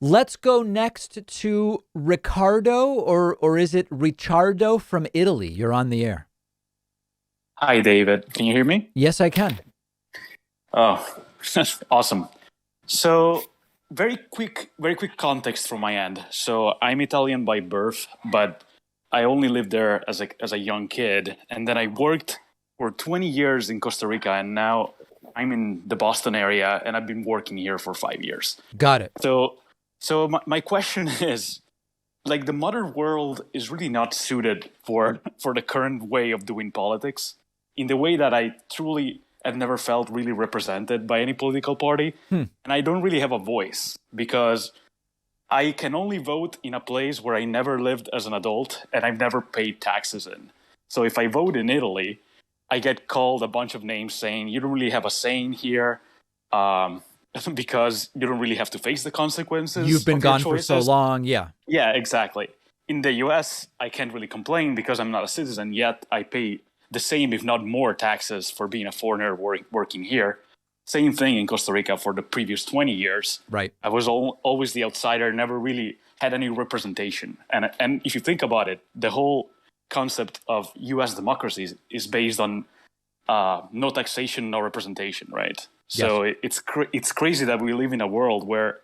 Let's go next to Riccardo, or is it Ricciardo from Italy? You're on the air. Hi, David. Can you hear me? Yes, I can. Oh, awesome. So, very quick context from my end. So, I'm Italian by birth, but I only lived there as a young kid, and then I worked for 20 years in Costa Rica, and now I'm in the Boston area, and I've been working here for 5 years. Got it. So my question is, like, the modern world is really not suited for the current way of doing politics in the way that I truly have never felt really represented by any political party. And I don't really have a voice because I can only vote in a place where I never lived as an adult and I've never paid taxes in. So if I vote in Italy, I get called a bunch of names saying you don't really have a say in here, because you don't really have to face the consequences. You've been of your gone for so choices. long. Yeah. Yeah, exactly. In the US, I can't really complain because I'm not a citizen, yet I pay the same, if not more, taxes for being a foreigner working here. Same thing in Costa Rica for the previous 20 years. Right. I was always the outsider, never really had any representation. And if you think about it, the whole concept of US democracy is based on no taxation, no representation, right? So it's crazy that we live in a world where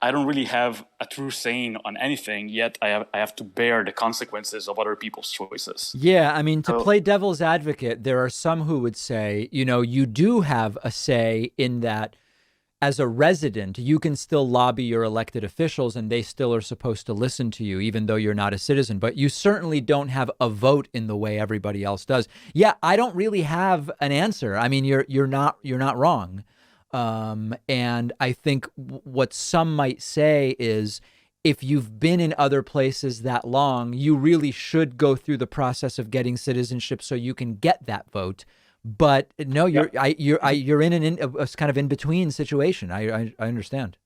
I don't really have a true saying on anything, yet I have to bear the consequences of other people's choices. Yeah, I mean, to play devil's advocate, there are some who would say, you do have a say in that as a resident, you can still lobby your elected officials and they still are supposed to listen to you, even though you're not a citizen. But you certainly don't have a vote in the way everybody else does. Yeah, I don't really have an answer. I mean, you're not wrong. And I think what some might say is if you've been in other places that long, you really should go through the process of getting citizenship so you can get that vote. But no, you're in a kind of in between situation. I understand.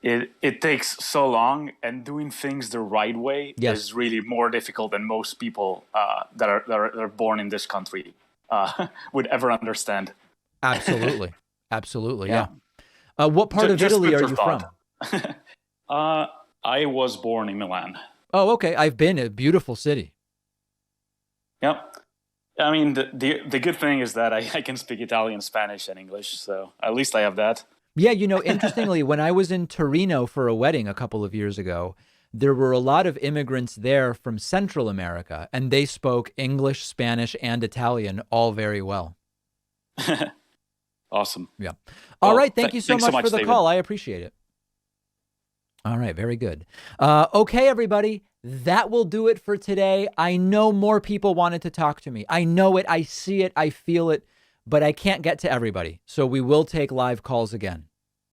It takes so long, and doing things the right way is really more difficult than most people that are born in this country would ever understand. Absolutely. Absolutely. Yeah. What part of Italy are you from? I was born in Milan. Oh, okay. I've been. A beautiful city. Yep. I mean, the good thing is that I can speak Italian, Spanish, and English, so at least I have that. Yeah, interestingly, when I was in Torino for a wedding a couple of years ago, there were a lot of immigrants there from Central America, and they spoke English, Spanish, and Italian all very well. Awesome. Yeah. All right. Thank you so much for the call. I appreciate it. All right. Very good. Okay, everybody. That will do it for today. I know more people wanted to talk to me. I know it. I see it. I feel it. But I can't get to everybody. So we will take live calls again.